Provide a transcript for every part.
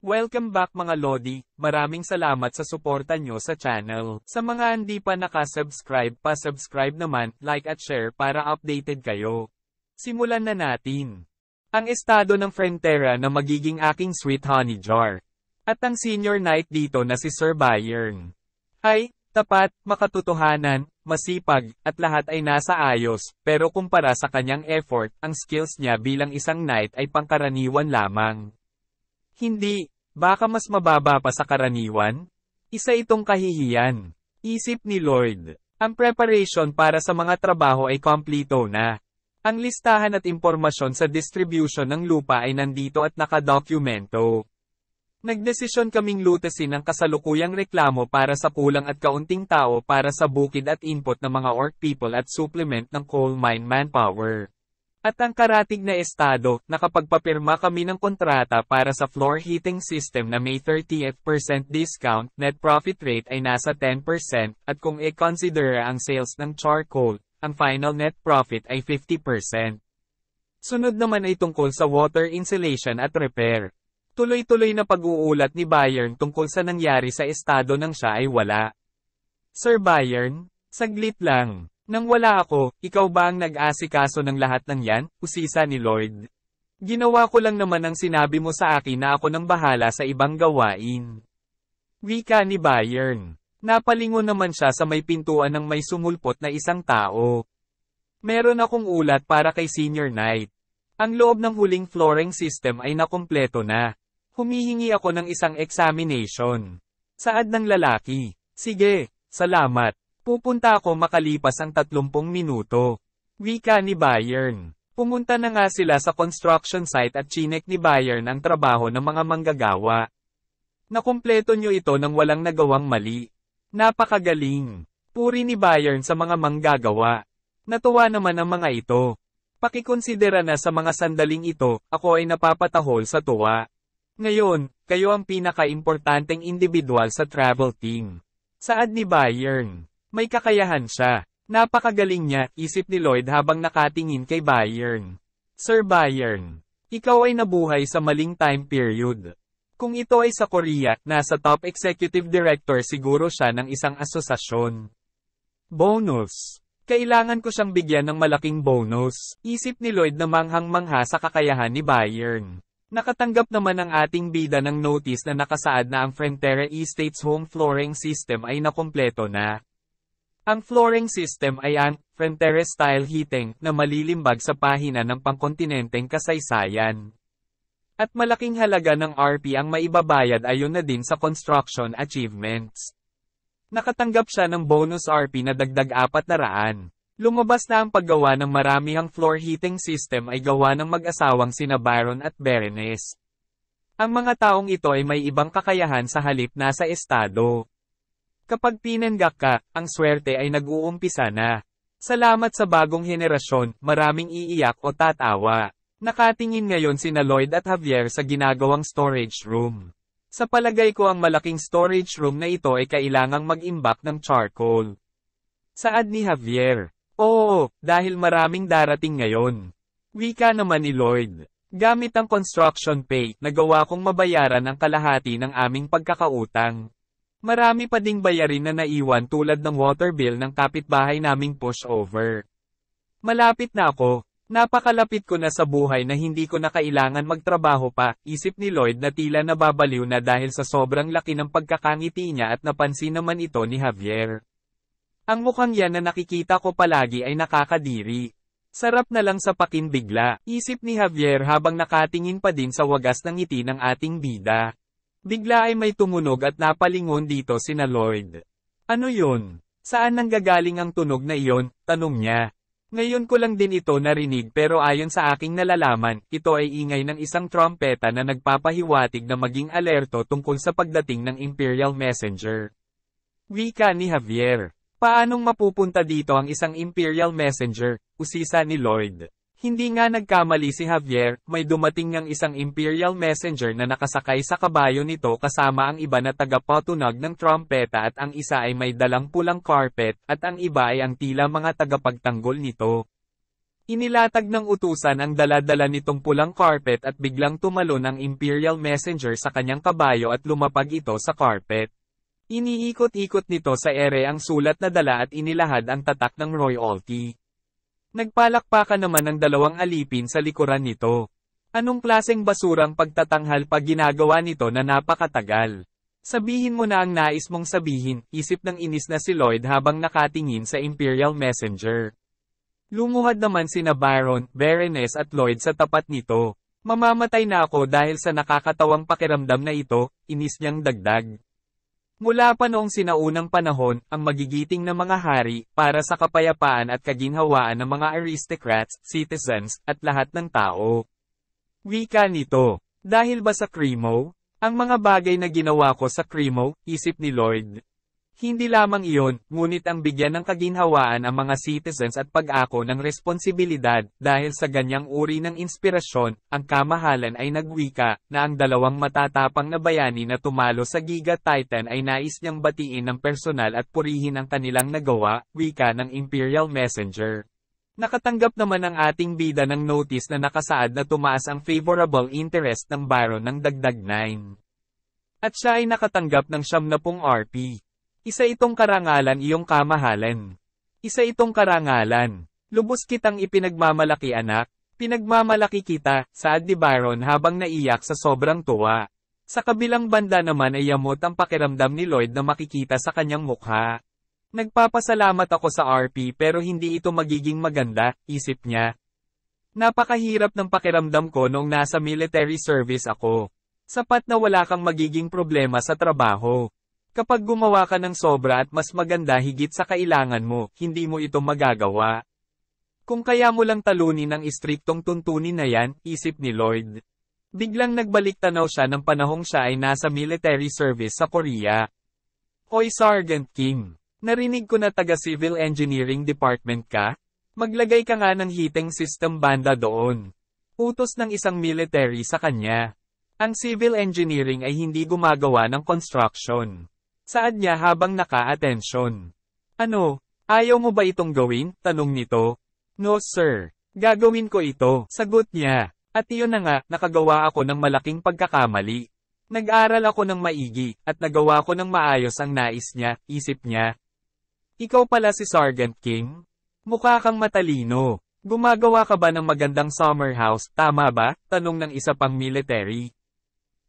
Welcome back mga Lodi, maraming salamat sa suporta nyo sa channel. Sa mga hindi pa nakasubscribe pa-subscribe naman, like at share para updated kayo. Simulan na natin. Ang estado ng Frontera na magiging aking sweet honey jar. At ang senior knight dito na si Sir Bayern. Ay, tapat, makatotohanan, masipag, at lahat ay nasa ayos, pero kumpara sa kanyang effort, ang skills niya bilang isang knight ay pangkaraniwan lamang. Hindi. Baka mas mababa pa sa karaniwan? Isa itong kahihiyan. Isip ni Lloyd. Ang preparation para sa mga trabaho ay kompleto na. Ang listahan at impormasyon sa distribution ng lupa ay nandito at nakadokumento. Nagdesisyon kaming lutasin ang kasalukuyang reklamo para sa kulang at kaunting tao para sa bukid at input ng mga orc people at supplement ng coal mine manpower. At ang karatig na estado, nakapagpapirma kami ng kontrata para sa floor heating system na may 30% discount, net profit rate ay nasa 10%, at kung i-consider ang sales ng charcoal, ang final net profit ay 50%. Sunod naman ay tungkol sa water insulation at repair. Tuloy-tuloy na pag-uulat ni Bayern tungkol sa nangyari sa estado nang siya ay wala. Sir Bayern, saglit lang. Nang wala ako, ikaw ba ang nag-asikaso ng lahat ng yan? Usisa ni Lloyd. Ginawa ko lang naman ang sinabi mo sa akin na ako nang bahala sa ibang gawain. Wika ni Bayern. Napalingon naman siya sa may pintuan ng may sumulpot na isang tao. Meron akong ulat para kay Senior Knight. Ang loob ng huling flooring system ay nakumpleto na. Humihingi ako ng isang examination. Saad ng lalaki. Sige, salamat. Pupunta ako makalipas ang 30 minuto. Wika ni Bayern. Pumunta na nga sila sa construction site at chinek ni Bayern ang trabaho ng mga manggagawa. Nakumpleto nyo ito nang walang nagawang mali. Napakagaling. Puri ni Bayern sa mga manggagawa. Natuwa naman ang mga ito. Pakikonsidera na sa mga sandaling ito, ako ay napapatahol sa tuwa. Ngayon, kayo ang pinaka-importanteng individual sa travel team. Saad ni Bayern. May kakayahan siya. Napakagaling niya, isip ni Lloyd habang nakatingin kay Bayern. Sir Bayern, ikaw ay nabuhay sa maling time period. Kung ito ay sa Korea, nasa top executive director siguro siya ng isang asosasyon. Bonus. Kailangan ko siyang bigyan ng malaking bonus, isip ni Lloyd na manghang-mangha sa kakayahan ni Bayern. Nakatanggap naman ang ating bida ng notice na nakasaad na ang Frontera Estates home flooring system ay nakumpleto na. Ang flooring system ay ang Frontera style heating na malilimbag sa pahina ng pangkontinenteng kasaysayan. At malaking halaga ng RP ang maibabayad ayon na din sa construction achievements. Nakatanggap siya ng bonus RP na dagdag 400. Lumabas na ang paggawa ng maramihang floor heating system ay gawa ng mag-asawang sina Baron at Berenice. Ang mga taong ito ay may ibang kakayahan sa halip na sa estado. Kapag pinanggak ka, ang swerte ay nag-uumpisa na. Salamat sa bagong henerasyon, maraming iiyak o tatawa. Nakatingin ngayon sina Lloyd at Javier sa ginagawang storage room. Sa palagay ko ang malaking storage room na ito ay kailangang mag-imbak ng charcoal. Saad ni Javier. Oo, dahil maraming darating ngayon. Wika naman ni Lloyd. Gamit ang construction pay, nagawa kong mabayaran ang kalahati ng aming pagkakautang. Marami pa ding bayarin na naiwan tulad ng water bill ng kapitbahay naming pushover. Malapit na ako. Napakalapit ko na sa buhay na hindi ko na kailangan magtrabaho pa, isip ni Lloyd na tila nababaliw na dahil sa sobrang laki ng pagkakangiti niya at napansin naman ito ni Javier. Ang mukhang yan na nakikita ko palagi ay nakakadiri. Sarap na lang sa pakinbigla, isip ni Javier habang nakatingin pa din sa wagas ng ngiti ng ating bida. Bigla ay may tumunog at napalingon dito sina Lloyd. Ano yun? Saan nanggagaling ang tunog na iyon? Tanong niya. Ngayon ko lang din ito narinig pero ayon sa aking nalalaman, ito ay ingay ng isang trompeta na nagpapahiwatig na maging alerto tungkol sa pagdating ng Imperial Messenger. Wika ni Javier. Paanong mapupunta dito ang isang Imperial Messenger? Usisa ni Lloyd. Hindi nga nagkamali si Javier, may dumating ngang isang Imperial Messenger na nakasakay sa kabayo nito kasama ang iba na tagapatunog ng trompeta at ang isa ay may dalang pulang carpet at ang iba ay ang tila mga tagapagtanggol nito. Inilatag ng utusan ang dala-dala nitong pulang carpet at biglang tumalon ang Imperial Messenger sa kanyang kabayo at lumapag ito sa carpet. Iniikot-ikot nito sa ere ang sulat na dala at inilahad ang tatak ng royalty. Nagpalakpakan naman ang dalawang alipin sa likuran nito. Anong klaseng basurang pagtatanghal pag ginagawa nito na napakatagal? Sabihin mo na ang nais mong sabihin, isip ng inis na si Lloyd habang nakatingin sa Imperial Messenger. Lumuhad naman sina Baron, Baroness at Lloyd sa tapat nito. Mamamatay na ako dahil sa nakakatawang pakiramdam na ito, inis niyang dagdag. Mula pa noong sinaunang panahon, ang magigiting na mga hari, para sa kapayapaan at kaginhawaan ng mga aristocrats, citizens, at lahat ng tao. Wika nito. Dahil ba sa Cremo? Ang mga bagay na ginawa ko sa Cremo, isip ni Lloyd. Hindi lamang iyon, ngunit ang bigyan ng kaginhawaan ang mga citizens at pag-ako ng responsibilidad, dahil sa ganyang uri ng inspirasyon, ang kamahalan ay nagwika, na ang dalawang matatapang na bayani na tumalo sa Giga Titan ay nais niyang batiin ng personal at purihin ang kanilang nagawa, wika ng Imperial Messenger. Nakatanggap naman ang ating bida ng notice na nakasaad na tumaas ang favorable interest ng Baron ng dagdag 9. At siya ay nakatanggap ng 70 RP. Isa itong karangalan iyong kamahalan. Isa itong karangalan. Lubos kitang ipinagmamalaki anak. Pinagmamalaki kita, saad ni Baron habang naiyak sa sobrang tuwa. Sa kabilang banda naman ay yamot ang pakiramdam ni Lloyd na makikita sa kanyang mukha. Nagpapasalamat ako sa RP pero hindi ito magiging maganda, isip niya. Napakahirap ng pakiramdam ko noong nasa military service ako. Sapat na wala kang magiging problema sa trabaho. Kapag gumawa ka ng sobra at mas maganda higit sa kailangan mo, hindi mo ito magagawa. Kung kaya mo lang talunin ang istriktong tuntunin na yan, isip ni Lloyd. Biglang nagbalik tanaw siya ng panahong siya ay nasa military service sa Korea. Hoy Sergeant Kim. Narinig ko na taga-Civil Engineering Department ka? Maglagay ka nga ng heating system banda doon. Utos ng isang military sa kanya. Ang civil engineering ay hindi gumagawa ng construction. Saad niya habang naka-atensyon. Ano? Ayaw mo ba itong gawin? Tanong nito. No sir. Gagawin ko ito. Sagot niya. At iyon na nga, nakagawa ako ng malaking pagkakamali. Nag-aral ako ng maigi, at nagawa ko ng maayos ang nais niya, isip niya. Ikaw pala si Sergeant King? Mukha kang matalino. Gumagawa ka ba ng magandang summer house, tama ba? Tanong ng isa pang military.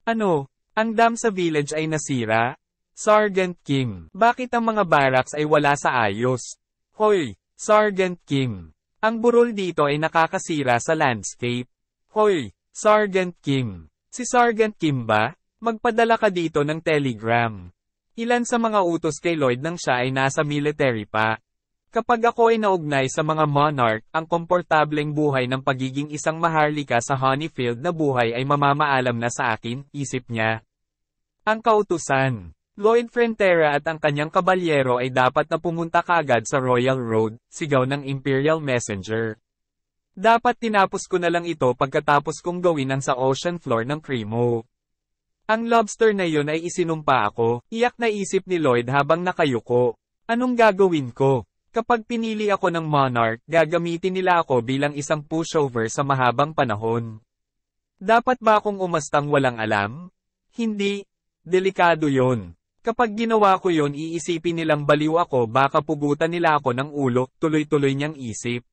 Ano? Ang dam sa village ay nasira? Sergeant Kim, bakit ang mga barracks ay wala sa ayos? Hoy, Sergeant Kim. Ang burol dito ay nakakasira sa landscape. Hoy, Sergeant Kim. Si Sergeant Kim ba? Magpadala ka dito ng telegram. Ilan sa mga utos kay Lloyd nang siya ay nasa military pa. Kapag ako ay naugnay sa mga monarch, ang komportableng buhay ng pagiging isang maharlika sa Honeyfield na buhay ay mamamaalam na sa akin, isip niya. Ang kautusan. Lloyd Frontera at ang kanyang kabalyero ay dapat na pumunta kaagad sa Royal Road, sigaw ng Imperial Messenger. Dapat tinapos ko na lang ito pagkatapos kong gawin ang sa ocean floor ng Cremo. Ang lobster na yun ay isinumpa ako, iyak na isip ni Lloyd habang nakayuko. Anong gagawin ko? Kapag pinili ako ng monarch, gagamitin nila ako bilang isang pushover sa mahabang panahon. Dapat ba akong umastang walang alam? Hindi. Delikado yon. Kapag ginawa ko yon iisipin nilang baliw ako baka pugutan nila ako ng ulo, tuloy-tuloy niyang isip.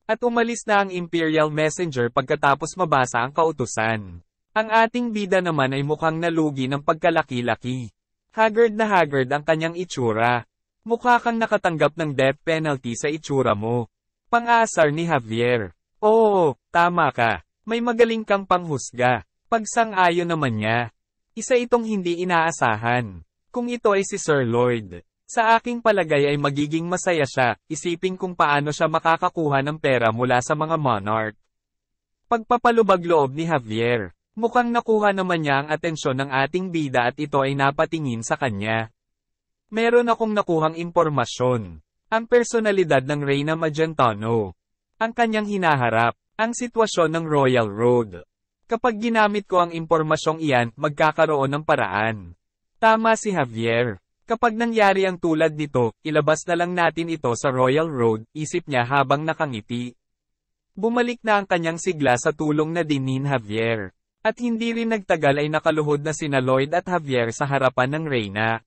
At umalis na ang Imperial Messenger pagkatapos mabasa ang kautusan. Ang ating bida naman ay mukhang nalugi ng pagkalaki-laki. Haggard na haggard ang kanyang itsura. Mukha kang nakatanggap ng death penalty sa itsura mo. Pang-aasar ni Javier. Oo, tama ka. May magaling kang panghusga. Pagsang-ayon naman niya. Isa itong hindi inaasahan. Kung ito ay si Sir Lloyd. Sa aking palagay ay magiging masaya siya, isipin kung paano siya makakakuha ng pera mula sa mga monarch. Pagpapalubag loob ni Javier. Mukhang nakuha naman niya ang atensyon ng ating bida at ito ay napatingin sa kanya. Meron akong nakuhang impormasyon. Ang personalidad ng Reyna Magentano. Ang kanyang hinaharap. Ang sitwasyon ng Royal Road. Kapag ginamit ko ang impormasyong iyan, magkakaroon ng paraan. Tama si Javier. Kapag nangyari ang tulad nito, ilabas na lang natin ito sa Royal Road, isip niya habang nakangiti. Bumalik na ang kanyang sigla sa tulong na din ni Javier. At hindi rin nagtagal ay nakaluhod na sina Lloyd at Javier sa harapan ng Reyna.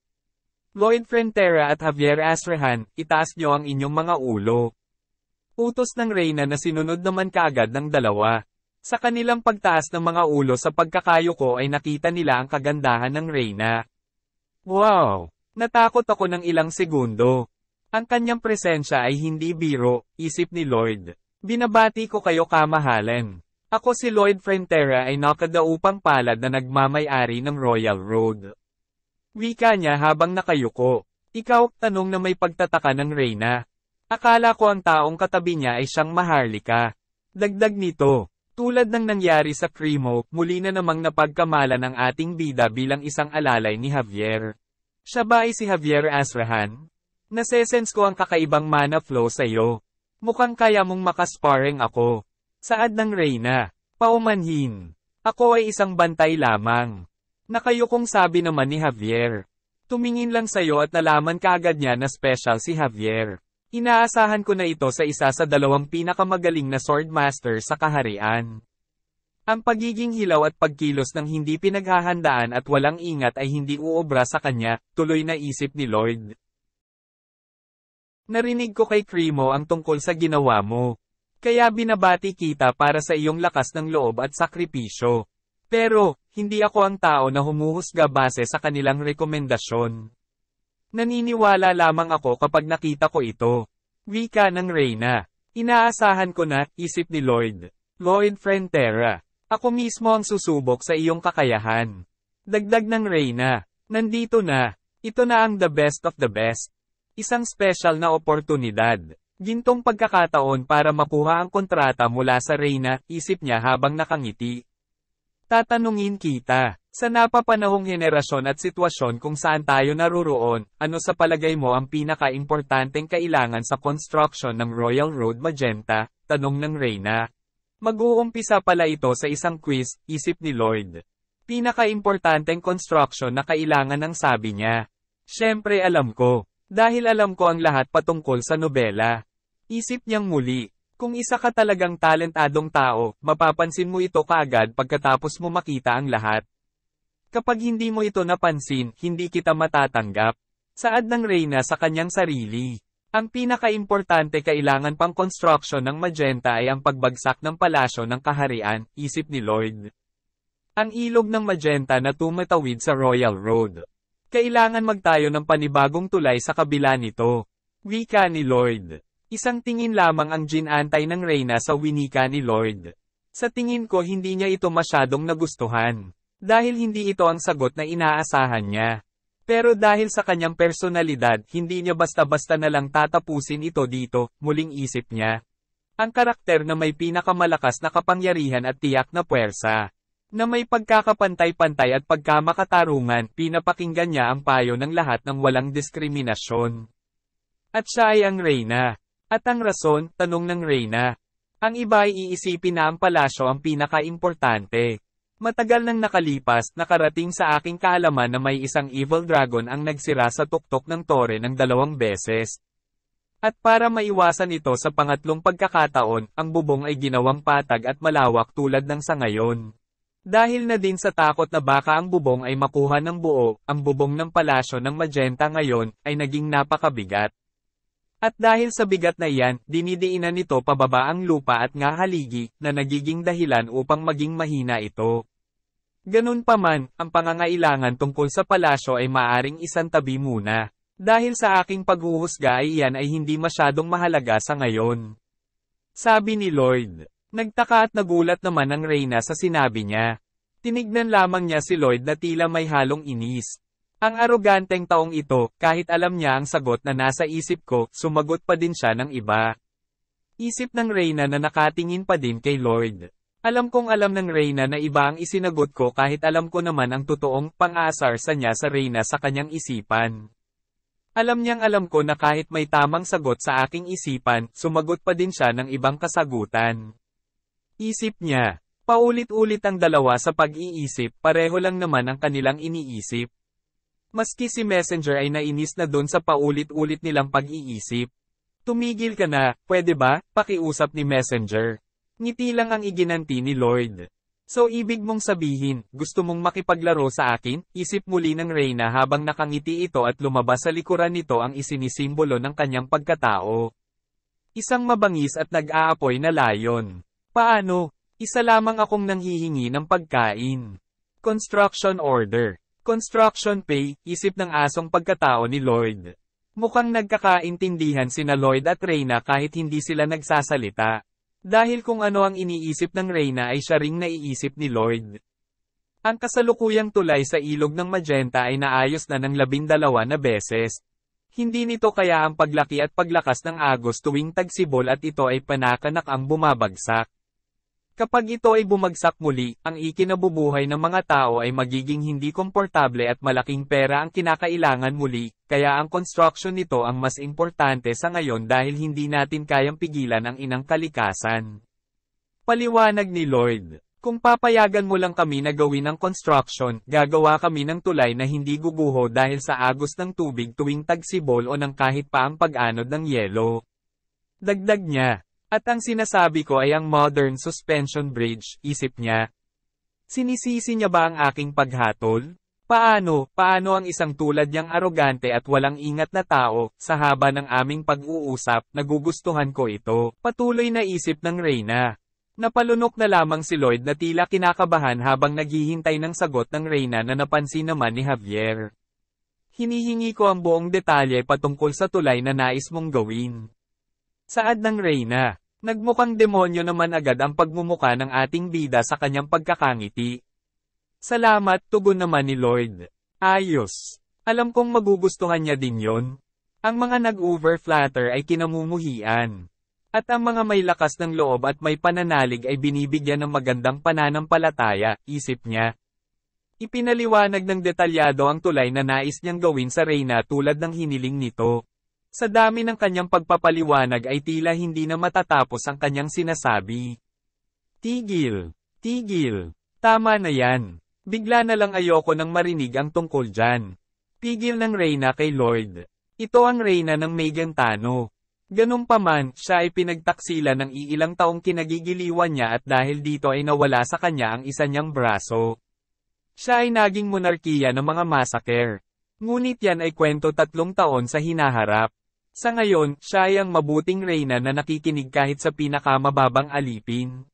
Lloyd Frontera at Javier Asrehan, itaas nyo ang inyong mga ulo. Utos ng Reyna na sinunod naman kaagad ng dalawa. Sa kanilang pagtaas ng mga ulo sa pagkakayuko ay nakita nila ang kagandahan ng Reyna. Wow! Natakot ako ng ilang segundo. Ang kanyang presensya ay hindi biro, isip ni Lloyd. Binabati ko kayo kamahalan. Ako si Lloyd Frontera ay nakadaupang palad na nagmamay-ari ng Royal Road. Wika niya habang nakayuko. Ikaw, tanong na may pagtataka ng Reyna. Akala ko ang taong katabi niya ay siyang Maharlika. Dagdag nito, tulad ng nangyari sa Cremo, muli na namang napagkamalan ang ating bida bilang isang alalay ni Javier. Siya ba ay si Javier Asrehan? Nasesense ko ang kakaibang mana flow sa iyo. Mukhang kaya mong makasparring ako. Saad ng Reyna. Paumanhin. Ako ay isang bantay lamang. Nakayukong sabi naman ni Javier. Tumingin lang sa'yo at nalaman kaagad niya na special si Javier. Inaasahan ko na ito sa isa sa dalawang pinakamagaling na swordmaster sa kaharian. Ang pagiging hilaw at pagkilos ng hindi pinaghahandaan at walang ingat ay hindi uobra sa kanya, tuloy na isip ni Lloyd. Narinig ko kay Cremo ang tungkol sa ginawa mo. Kaya binabati kita para sa iyong lakas ng loob at sakripisyo. Pero, hindi ako ang tao na humuhusga base sa kanilang rekomendasyon. Naniniwala lamang ako kapag nakita ko ito. Wika ng Reyna. Inaasahan ko na, isip ni Lloyd. Lloyd Frontera. Ako mismo ang susubok sa iyong kakayahan. Dagdag ng Reyna. Nandito na. Ito na ang the best of the best. Isang special na oportunidad. Gintong pagkakataon para makuha ang kontrata mula sa Reyna, isip niya habang nakangiti. Tatanungin kita, sa napapanahong henerasyon at sitwasyon kung saan tayo naruroon, ano sa palagay mo ang pinaka-importanteng kailangan sa construction ng Royal Road Magenta? Tanong ng Reyna. Mag-uumpisa pala ito sa isang quiz, isip ni Lloyd. Pinaka-importanteng construction na kailangan ng sabi niya. Siyempre alam ko. Dahil alam ko ang lahat patungkol sa nobela. Isip niyang muli, kung isa ka talagang talentadong tao, mapapansin mo ito kaagad pagkatapos mo makita ang lahat. Kapag hindi mo ito napansin, hindi kita matatanggap. Saad ng Reyna sa kanyang sarili. Ang pinaka-importante kailangan pang construction ng Magenta ay ang pagbagsak ng palasyo ng kaharian, isip ni Lloyd. Ang ilog ng Magenta na tumatawid sa Royal Road. Kailangan magtayo ng panibagong tulay sa kabila nito. Wika ni Lloyd. Isang tingin lamang ang ginantay ng Reyna sa winika ni Lloyd. Sa tingin ko hindi niya ito masyadong nagustuhan. Dahil hindi ito ang sagot na inaasahan niya. Pero dahil sa kanyang personalidad, hindi niya basta-basta na lang tatapusin ito dito, muling isip niya. Ang karakter na may pinakamalakas na kapangyarihan at tiyak na puwersa. Na may pagkakapantay-pantay at pagkamakatarungan, pinapakinggan niya ang payo ng lahat ng walang diskriminasyon. At siya ay ang Reyna. At ang rason, tanong ng Reyna. Ang iba ay iisipin na ang palasyo ang pinaka-importante. Matagal nang nakalipas, nakarating sa aking kaalaman na may isang evil dragon ang nagsira sa tuktok ng tore ng 2 beses. At para maiwasan ito sa pangatlong pagkakataon, ang bubong ay ginawang patag at malawak tulad ng sa ngayon. Dahil na din sa takot na baka ang bubong ay makuha ng buo, ang bubong ng palasyo ng Magenta ngayon, ay naging napakabigat. At dahil sa bigat na iyan, dinidiinan nito pababa ang lupa at nga haligi, na nagiging dahilan upang maging mahina ito. Ganun pa man, ang pangangailangan tungkol sa palasyo ay maaring isantabi muna. Dahil sa aking paghuhusga ay iyan ay hindi masyadong mahalaga sa ngayon. Sabi ni Lloyd. Nagtaka at nagulat naman ang Reyna sa sinabi niya. Tinignan lamang niya si Lloyd na tila may halong inis. Ang aroganteng taong ito, kahit alam niya ang sagot na nasa isip ko, sumagot pa din siya ng iba. Isip ng Reyna na nakatingin pa din kay Lloyd. Alam kong alam ng Reyna na iba ang isinagot ko kahit alam ko naman ang totoong pang-aasar sa niya sa Reyna sa kanyang isipan. Alam niyang alam ko na kahit may tamang sagot sa aking isipan, sumagot pa din siya ng ibang kasagutan. Isip niya, paulit-ulit ang dalawa sa pag-iisip, pareho lang naman ang kanilang iniisip. Maski si Messenger ay nainis na doon sa paulit-ulit nilang pag-iisip. Tumigil ka na, pwede ba? Pakiusap ni Messenger. Ngiti lang ang iginanti ni Lloyd. So ibig mong sabihin, gusto mong makipaglaro sa akin? Isip muli ng Reyna habang nakangiti ito at lumabas sa likuran nito ang isinisimbolo ng kanyang pagkatao. Isang mabangis at nag-aapoy na layon. Paano? Isa lamang akong nanghihingi ng pagkain. Construction order. Construction pay, isip ng asong pagkatao ni Lloyd. Mukhang nagkakaintindihan sina Lloyd at Reyna kahit hindi sila nagsasalita. Dahil kung ano ang iniisip ng Reyna ay siya ring naiisip ni Lloyd. Ang kasalukuyang tulay sa ilog ng Magenta ay naayos na ng 12 na beses. Hindi nito kaya ang paglaki at paglakas ng agos tuwing tagsibol at ito ay panakanak ang bumabagsak. Kapag ito ay bumagsak muli, ang ikinabubuhay ng mga tao ay magiging hindi komportable at malaking pera ang kinakailangan muli, kaya ang construction nito ang mas importante sa ngayon dahil hindi natin kayang pigilan ang inang kalikasan. Paliwanag ni Lloyd. Kung papayagan mo lang kami na gawin ang construction, gagawa kami ng tulay na hindi guguho dahil sa agos ng tubig tuwing tagsibol o ng kahit pa ang pag-anod ng yelo. Dagdag niya. At ang sinasabi ko ay ang modern suspension bridge, isip niya. Sinisisi niya ba ang aking paghatol? Paano ang isang tulad niyang arogante at walang ingat na tao, sa haba ng aming pag-uusap, nagugustuhan ko ito, patuloy na isip ng Reyna. Napalunok na lamang si Lloyd na tila kinakabahan habang naghihintay ng sagot ng Reyna na napansin naman ni Javier. Hinihingi ko ang buong detalye patungkol sa tulay na nais mong gawin. Saad ng Reyna. Nagmukhang demonyo naman agad ang pagmumuka ng ating bida sa kanyang pagkakangiti. Salamat, tugon naman ni Lloyd. Ayos. Alam kong magugustuhan niya din yon. Ang mga nag-over-flatter ay kinamumuhian. At ang mga may lakas ng loob at may pananalig ay binibigyan ng magandang pananampalataya, isip niya. Ipinaliwanag ng detalyado ang tulay na nais niyang gawin sa Reyna tulad ng hiniling nito. Sa dami ng kanyang pagpapaliwanag ay tila hindi na matatapos ang kanyang sinasabi. Tigil. Tigil. Tama na yan. Bigla na lang ayoko nang marinig ang tungkol dyan. Pigil ng Reyna kay Lloyd. Ito ang Reyna ng Magentano. Ganun pa man, siya ay pinagtaksila ng iilang taong kinagigiliwan niya at dahil dito ay nawala sa kanya ang isa niyang braso. Siya ay naging monarkiya ng mga massacre. Ngunit yan ay kwento 3 taon sa hinaharap. Sa ngayon, siya ay ang mabuting Reyna na nakikinig kahit sa pinakamababang alipin.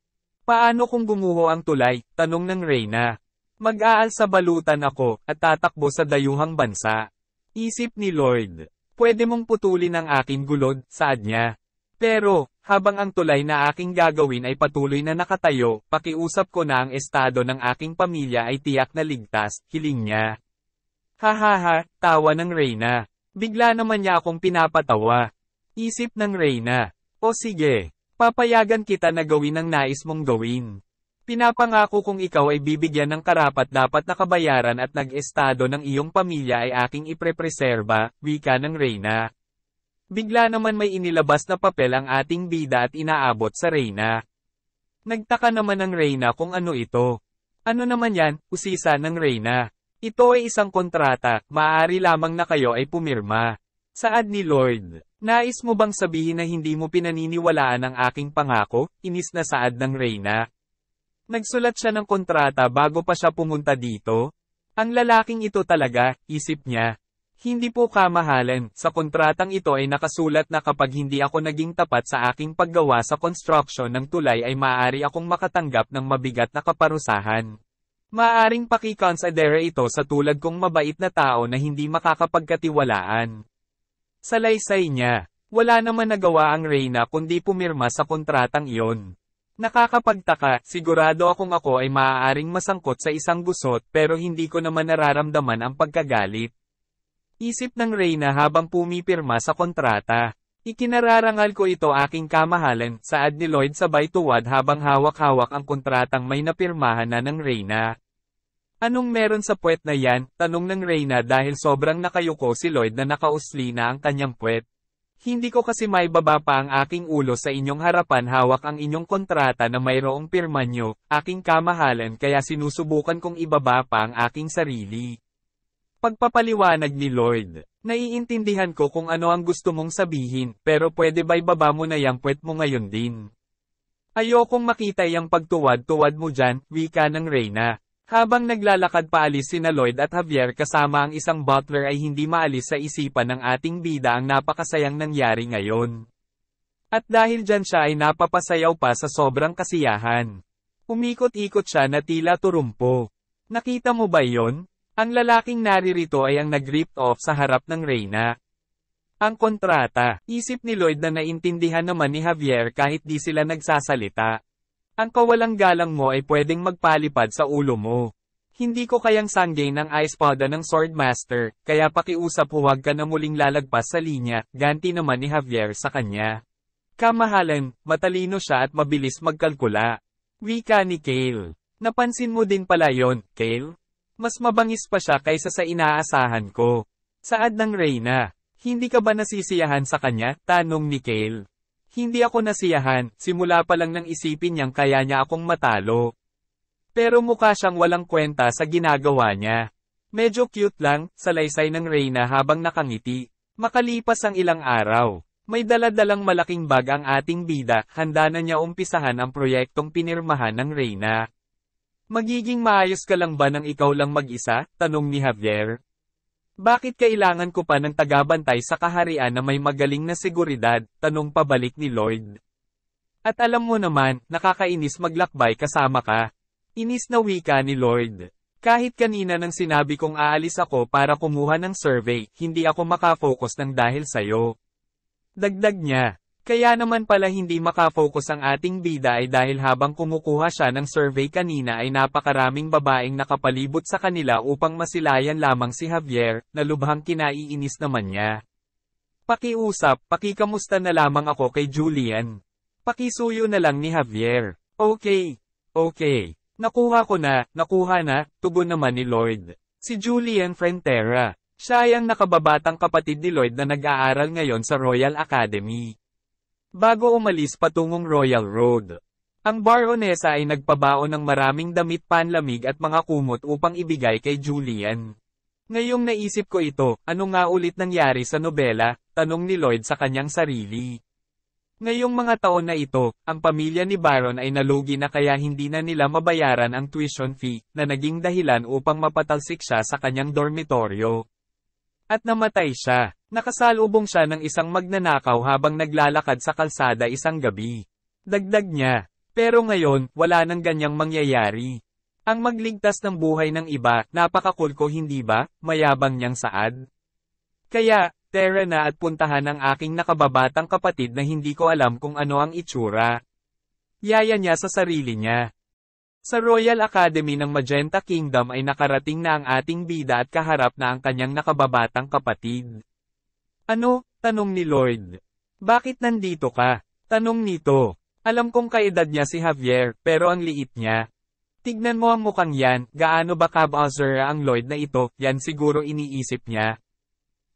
Paano kung gumuho ang tulay? Tanong ng Reyna. Mag-aal sa balutan ako, at tatakbo sa dayuhang bansa. Isip ni Lloyd. Pwede mong putulin ang aking gulod, saad niya. Pero, habang ang tulay na aking gagawin ay patuloy na nakatayo, pakiusap ko na ang estado ng aking pamilya ay tiyak na ligtas, hiling niya. Hahaha, tawa ng Reyna. Bigla naman niya akong pinapatawa. Isip ng Reyna. O sige, papayagan kita na gawin ang nais mong gawin. Pinapangako kung ikaw ay bibigyan ng karapat-dapat na kabayaran at nag-estado ng iyong pamilya ay aking iprepreserba, wika ng Reyna. Bigla naman may inilabas na papel ang ating bida at inaabot sa Reyna. Nagtaka naman ng Reyna kung ano ito. Ano naman yan, usisa ng Reyna. Ito ay isang kontrata, maaari lamang na kayo ay pumirma. Saad ni Lloyd. Nais mo bang sabihin na hindi mo pinaniniwalaan ang aking pangako? Inis na saad ng Reyna. Nagsulat siya ng kontrata bago pa siya pumunta dito? Ang lalaking ito talaga, isip niya. Hindi po kamahalan, sa kontratang ito ay nakasulat na kapag hindi ako naging tapat sa aking paggawa sa construction ng tulay ay maaari akong makatanggap ng mabigat na kaparusahan. Maaring pakikonsidera ito sa tulad kong mabait na tao na hindi makakapagkatiwalaan. Sa laysay niya, wala naman nagawa ang Reyna kundi pumirma sa kontratang iyon. Nakakapagtaka, sigurado akong ako ay maaaring masangkot sa isang gusot pero hindi ko naman nararamdaman ang pagkagalit. Isip ng Reyna habang pumipirma sa kontrata. Ikinararangal ko ito aking kamahalan, saad ni Lloyd sabay tuwad habang hawak-hawak ang kontratang may napirmahan na ng Reyna. Anong meron sa puwet na yan? Tanong ng Reyna dahil sobrang nakayuko si Lloyd na nakausli na ang kanyang puwet. Hindi ko kasi maibaba pa ang aking ulo sa inyong harapan hawak ang inyong kontrata na mayroong pirma nyo, aking kamahalan kaya sinusubukan kong ibaba pa ang aking sarili. Pagpapaliwanag ni Lloyd. Naiintindihan ko kung ano ang gusto mong sabihin, pero pwede ba ibaba mo na yang puwet mo ngayon din? Ayokong makita yung pagtuwad-tuwad mo dyan, wika ng Reyna. Habang naglalakad paalis sina Lloyd at Javier kasama ang isang butler ay hindi maalis sa isipan ng ating bida ang napakasayang nangyari ngayon. At dahil dyan siya ay napapasayaw pa sa sobrang kasiyahan. Umikot-ikot siya na tila turumpo. Nakita mo ba yon? Ang lalaking naririto ay ang nag-ripped off sa harap ng Reyna. Ang kontrata, isip ni Lloyd na naintindihan naman ni Javier kahit di sila nagsasalita. Ang kawalang galang mo ay pwedeng magpalipad sa ulo mo. Hindi ko kayang sanggay ng espada ng Swordmaster, kaya pakiusap huwag ka na muling lalagpas sa linya, ganti naman ni Javier sa kanya. Kamahalan, matalino siya at mabilis magkalkula. Wika ni Cale. Napansin mo din pala yon, Cale? Mas mabangis pa siya kaysa sa inaasahan ko. Saad ng Reyna. Hindi ka ba nasisiyahan sa kanya? Tanong ni Cale. Hindi ako nasiyahan, simula pa lang nang isipin niyang kaya niya akong matalo. Pero mukha siyang walang kwenta sa ginagawa niya. Medyo cute lang, salaysay ng Reyna habang nakangiti. Makalipas ang ilang araw. May dala-dalang malaking bag ang ating bida, handa na niya umpisahan ang proyektong pinirmahan ng Reyna. Magiging maayos ka lang ba nang ikaw lang mag-isa? Tanong ni Javier. Bakit kailangan ko pa ng tagabantay sa kaharian na may magaling na seguridad? Tanong pabalik ni Lloyd. At alam mo naman, nakakainis maglakbay kasama ka. Inis na wika ni Lloyd. Kahit kanina nang sinabi kong aalis ako para kumuha ng survey, hindi ako makafocus ng dahil sayo. Dagdag niya. Kaya naman pala hindi makafocus ang ating bida ay dahil habang kumukuha siya ng survey kanina ay napakaraming babaeng nakapalibot sa kanila upang masilayan lamang si Javier, na lubhang kinaiinis naman niya. Pakiusap, pakikamusta na lamang ako kay Julian. Pakisuyo na lang ni Javier. Okay. Nakuha na, tugon naman ni Lloyd. Si Julian Frontera. Siya ay ang nakababatang kapatid ni Lloyd na nag-aaral ngayon sa Royal Academy. Bago umalis patungong Royal Road, ang Baronesa ay nagpabaon ng maraming damit panlamig at mga kumot upang ibigay kay Julian. Ngayong naisip ko ito, ano nga ulit nangyari sa nobela? Tanong ni Lloyd sa kanyang sarili. Ngayong mga taon na ito, ang pamilya ni Baron ay nalugi na kaya hindi na nila mabayaran ang tuition fee, na naging dahilan upang mapatalsik siya sa kanyang dormitoryo. At namatay siya. Nakasalubong siya ng isang magnanakaw habang naglalakad sa kalsada isang gabi. Dagdag niya. Pero ngayon, wala nang ganyang mangyayari. Ang magligtas ng buhay ng iba, napakakul ko hindi ba? Mayabang niyang saad. Kaya, tara na at puntahan ang aking nakababatang kapatid na hindi ko alam kung ano ang itsura. Yaya niya sa sarili niya. Sa Royal Academy ng Magenta Kingdom ay nakarating na ang ating bida at kaharap na ang kanyang nakababatang kapatid. Ano? Tanong ni Lloyd. Bakit nandito ka? Tanong nito. Alam kong kaedad niya si Javier, pero ang liit niya. Tignan mo ang mukhang yan, gaano ba kabuzzer ang Lloyd na ito, yan siguro iniisip niya.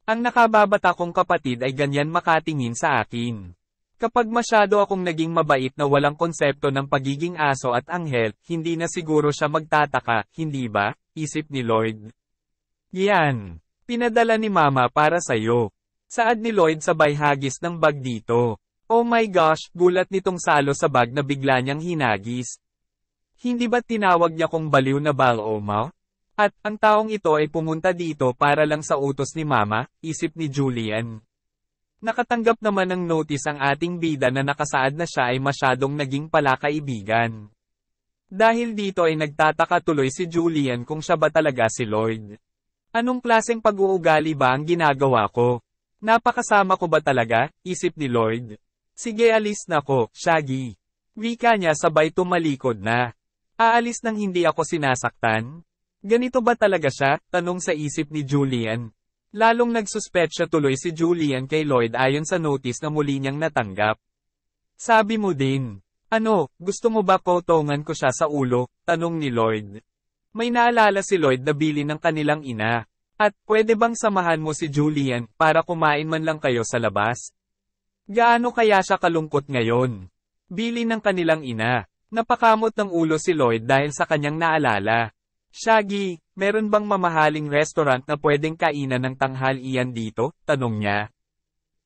Ang nakababata kong kapatid ay ganyan makatingin sa akin. Kapag masyado akong naging mabait na walang konsepto ng pagiging aso at anghel, hindi na siguro siya magtataka, hindi ba? Isip ni Lloyd. Yan. Pinadala ni Mama para sa'yo. Saad ni Lloyd sabay hagis ng bag dito. Oh my gosh, gulat nitong Salo sa bag na bigla niyang hinagis. Hindi ba tinawag niya kong baliw na Baloma? At, ang taong ito ay pumunta dito para lang sa utos ni Mama, isip ni Julian. Nakatanggap naman ng notice ang ating bida na nakasaad na siya ay masyadong naging palakaibigan. Dahil dito ay nagtataka tuloy si Julian kung siya ba talaga si Lloyd. Anong klaseng pag-uugali ba ang ginagawa ko? Napakasama ko ba talaga? Isip ni Lloyd. Sige alis na ko, Shaggy. Wika niya sabay tumalikod na. Aalis nang hindi ako sinasaktan? Ganito ba talaga siya? Tanong sa isip ni Julian. Lalong nagsuspetsya tuloy si Julian kay Lloyd ayon sa notice na muli niyang natanggap. Sabi mo din. Ano, gusto mo ba potongan ko siya sa ulo? Tanong ni Lloyd. May naalala si Lloyd na bili ng kanilang ina. At, pwede bang samahan mo si Julian, para kumain man lang kayo sa labas? Gaano kaya siya kalungkot ngayon? Bili ng kanilang ina. Napakamot ng ulo si Lloyd dahil sa kanyang naalala. Shaggy, meron bang mamahaling restaurant na pwedeng kainan ng tanghalian dito? Tanong niya.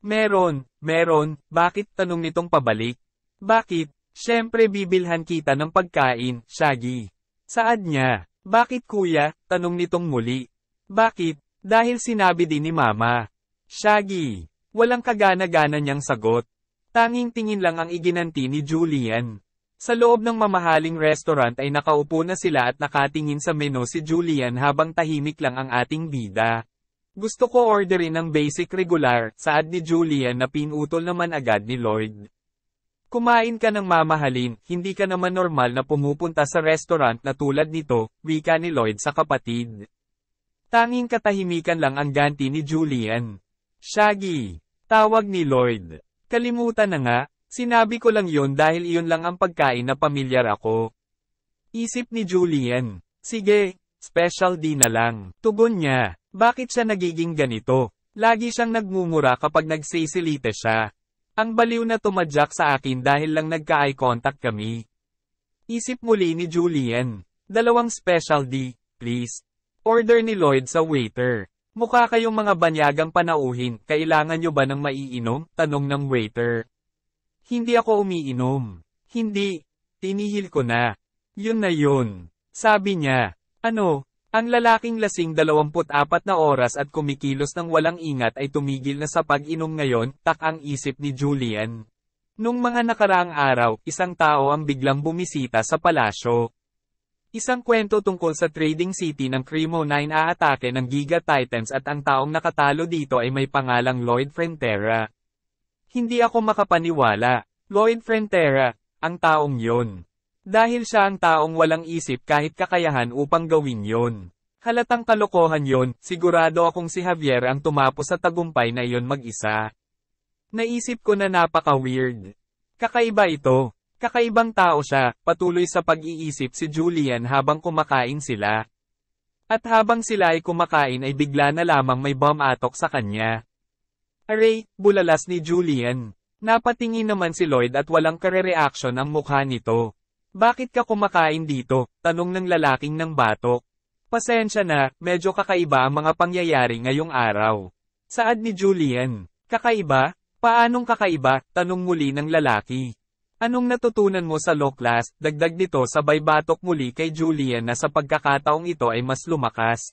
Meron. Bakit? Tanong nitong pabalik. Bakit? Siyempre bibilhan kita ng pagkain, Shaggy. Saad niya. Bakit kuya? Tanong nitong muli. Bakit? Dahil sinabi din ni Mama. Shaggy. Walang kagana-gana niyang sagot. Tanging tingin lang ang iginanti ni Julian. Sa loob ng mamahaling restaurant ay nakaupo na sila at nakatingin sa menu si Julian habang tahimik lang ang ating bida. Gusto ko orderin ng basic regular, saad ni Julian na pinutol naman agad ni Lloyd. Kumain ka ng mamahalin, hindi ka naman normal na pumupunta sa restaurant na tulad nito, wika ni Lloyd sa kapatid. Tanging katahimikan lang ang ganti ni Julian. Shaggy. Tawag ni Lloyd. Kalimutan na nga, sinabi ko lang yon dahil iyon lang ang pagkain na pamilyar ako. Isip ni Julian. Sige, special D na lang. Tugon niya. Bakit siya nagiging ganito? Lagi siyang nagmumura kapag nagsisilite siya. Ang baliw na tumadyak sa akin dahil lang nagka-eye contact kami. Isip muli ni Julian. 2 special D, please. Order ni Lloyd sa waiter. Mukha kayong mga banyagang panauhin, kailangan nyo ba ng maiinom? Tanong ng waiter. Hindi ako umiinom. Hindi. Tinihil ko na. Yun na yun. Sabi niya. Ano? Ang lalaking lasing 24 na oras at kumikilos ng walang ingat ay tumigil na sa pag-inom ngayon, tak ang isip ni Julian. Nung mga nakaraang araw, isang tao ang biglang bumisita sa palasyo. Isang kwento tungkol sa trading city ng Cremo 9 aatake ng Giga Titans at ang taong nakatalo dito ay may pangalang Lloyd Frontera. Hindi ako makapaniwala. Lloyd Frontera, ang taong yon. Dahil siya ang taong walang isip kahit kakayahan upang gawin yon. Halatang kalokohan yon, sigurado akong si Javier ang tumapos sa tagumpay na iyon mag-isa. Naisip ko na napaka-weird. Kakaiba ito. Kakaibang tao siya, patuloy sa pag-iisip si Julian habang kumakain sila. At habang sila ay kumakain ay bigla na lamang may bomb atok sa kanya. Aray, bulalas ni Julian. Napatingin naman si Lloyd at walang kare-reaction ang mukha nito. Bakit ka kumakain dito? Tanong ng lalaking ng batok. Pasensya na, medyo kakaiba ang mga pangyayari ngayong araw. Saad ni Julian. Kakaiba? Paanong kakaiba? Tanong muli ng lalaki. Anong natutunan mo sa law class? Dagdag nito sabay batok muli kay Julian na sa pagkakataong ito ay mas lumakas.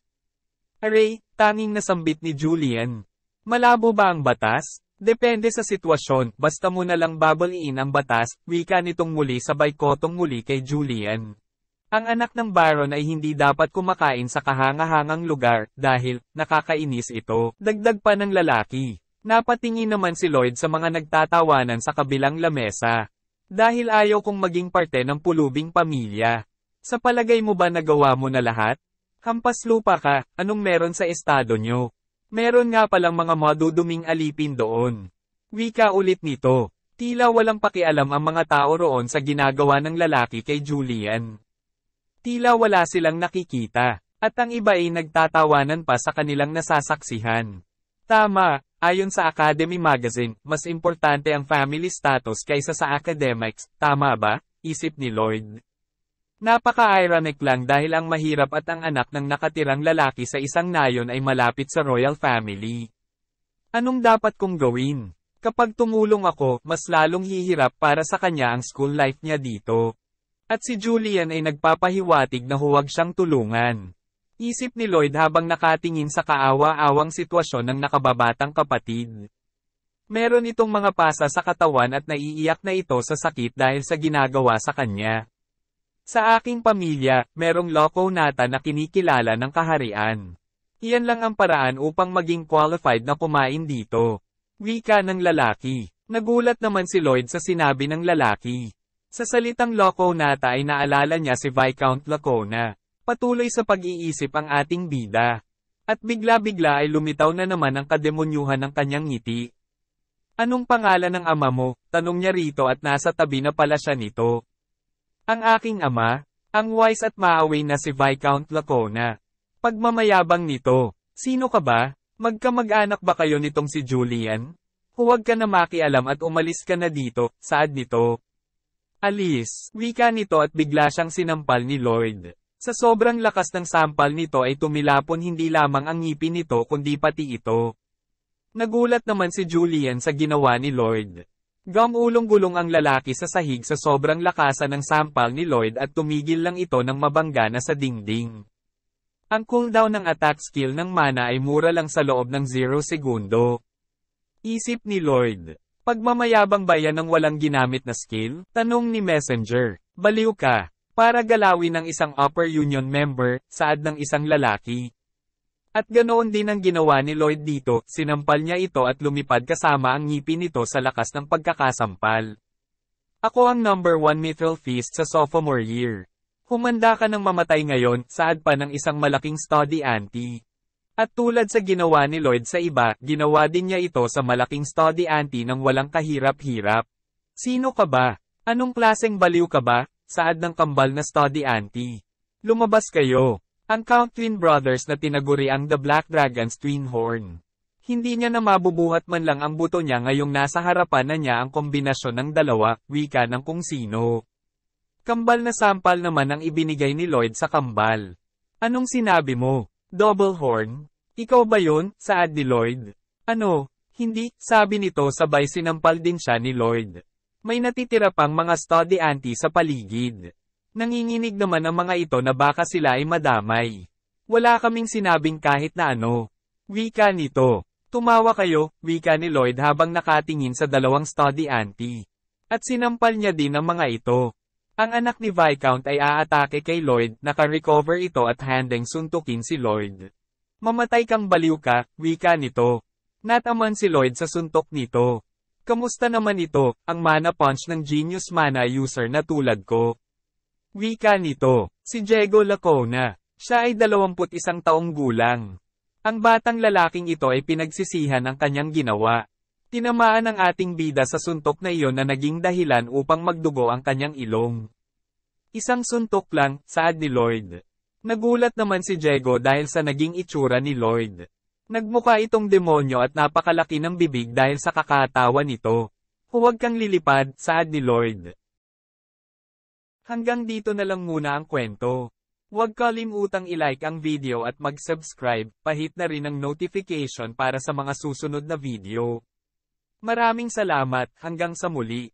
Aray, tanging nasambit ni Julian. Malabo ba ang batas? Depende sa sitwasyon, basta mo na lang babaliin ang batas, wika nitong muli sabay kotong muli kay Julian. Ang anak ng Baron ay hindi dapat kumakain sa kahangahangang lugar, dahil, nakakainis ito, dagdag pa ng lalaki. Napatingin naman si Lloyd sa mga nagtatawanan sa kabilang lamesa. Dahil ayaw kong maging parte ng pulubing pamilya. Sa palagay mo ba nagawa mo na lahat? Hampas lupa ka, anong meron sa estado nyo? Meron nga palang mga maduduming alipin doon. Wika ulit nito. Tila walang pakialam ang mga tao roon sa ginagawa ng lalaki kay Julian. Tila wala silang nakikita, at ang iba ay nagtatawanan pa sa kanilang nasasaksihan. Tama, ayon sa Academy Magazine, mas importante ang family status kaysa sa academics, tama ba? Isip ni Lloyd. Napaka-ironic lang dahil ang mahirap at ang anak ng nakatirang lalaki sa isang nayon ay malapit sa royal family. Anong dapat kong gawin? Kapag tumulong ako, mas lalong hihirap para sa kanya ang school life niya dito. At si Julian ay nagpapahiwatig na huwag siyang tulungan. Isip ni Lloyd habang nakatingin sa kaawa-awang sitwasyon ng nakababatang kapatid. Meron itong mga pasa sa katawan at naiiyak na ito sa sakit dahil sa ginagawa sa kanya. Sa aking pamilya, merong loko nata na kinikilala ng kaharian. Iyan lang ang paraan upang maging qualified na kumain dito. Wika ng lalaki. Nagulat naman si Lloyd sa sinabi ng lalaki. Sa salitang loko nata ay naalala niya si Viscount Lacona. Patuloy sa pag-iisip ang ating bida. At bigla-bigla ay lumitaw na naman ang kademonyuhan ng kanyang ngiti. Anong pangalan ng ama mo? Tanong niya rito at nasa tabi na pala siya nito. Ang aking ama, ang wise at maaway na si Viscount Lacona. Pagmamayabang nito, sino ka ba? Magkamag-anak ba kayo nitong si Julian? Huwag ka na makialam at umalis ka na dito, saad nito. Alis, wika nito at bigla siyang sinampal ni Lloyd. Sa sobrang lakas ng sampal nito ay tumilapon hindi lamang ang ngipin nito kundi pati ito. Nagulat naman si Julian sa ginawa ni Lloyd. Gumulong-gulong ang lalaki sa sahig sa sobrang lakasan ng sampal ni Lloyd at tumigil lang ito ng mabangga na sa dingding. Ang cooldown ng attack skill ng mana ay mura lang sa loob ng 0 segundo. Isip ni Lloyd. Pagmamayabang ba yan ng walang ginamit na skill? Tanong ni Messenger. Baliw ka. Para galawin ng isang upper union member, saad ng isang lalaki. At ganoon din ang ginawa ni Lloyd dito, sinampal niya ito at lumipad kasama ang ngipin nito sa lakas ng pagkakasampal. Ako ang number 1 mithril fist sa sophomore year. Humanda ka ng mamatay ngayon, saad pa ng isang malaking study auntie. At tulad sa ginawa ni Lloyd sa iba, ginawa din niya ito sa malaking study auntie ng walang kahirap-hirap. Sino ka ba? Anong klaseng baliw ka ba? Saad ng kambal na study auntie. Lumabas kayo. Ang Count Twin Brothers na tinaguri ang The Black Dragon's Twin Horn. Hindi niya na mabubuhat man lang ang buto niya ngayong nasa harapan na niya ang kombinasyon ng dalawa, wika ng kung sino. Kambal na sampal naman ang ibinigay ni Lloyd sa kambal. Anong sinabi mo? Double horn? Ikaw ba yun? Saad ni Lloyd. Ano? Hindi, sabi nito sabay sinampal din siya ni Lloyd. May natitira pang mga study auntie sa paligid. Nanginginig naman ang mga ito na baka sila ay madamay. Wala kaming sinabing kahit na ano. Wika nito. Tumawa kayo, wika ni Lloyd habang nakatingin sa dalawang study auntie. At sinampal niya din ang mga ito. Ang anak ni Viscount ay aatake kay Lloyd, naka-recover ito at handeng suntukin si Lloyd. Mamatay kang baliw ka, wika nito. Nataman si Lloyd sa suntok nito. Kamusta naman ito, ang mana punch ng genius mana user na tulad ko? Wika nito, si Diego Lacona. Siya ay 21 taong gulang. Ang batang lalaking ito ay pinagsisihan ang kanyang ginawa. Tinamaan ang ating bida sa suntok na iyon na naging dahilan upang magdugo ang kanyang ilong. Isang suntok lang, saad ni Lloyd. Nagulat naman si Diego dahil sa naging itsura ni Lloyd. Nagmukha itong demonyo at napakalaki ng bibig dahil sa kakatawa nito. Huwag kang lilipad, saad ni Lloyd. Hanggang dito na lang muna ang kwento. Huwag kalimutang i-like ang video at mag-subscribe, pahit na rin ang notification para sa mga susunod na video. Maraming salamat, hanggang sa muli.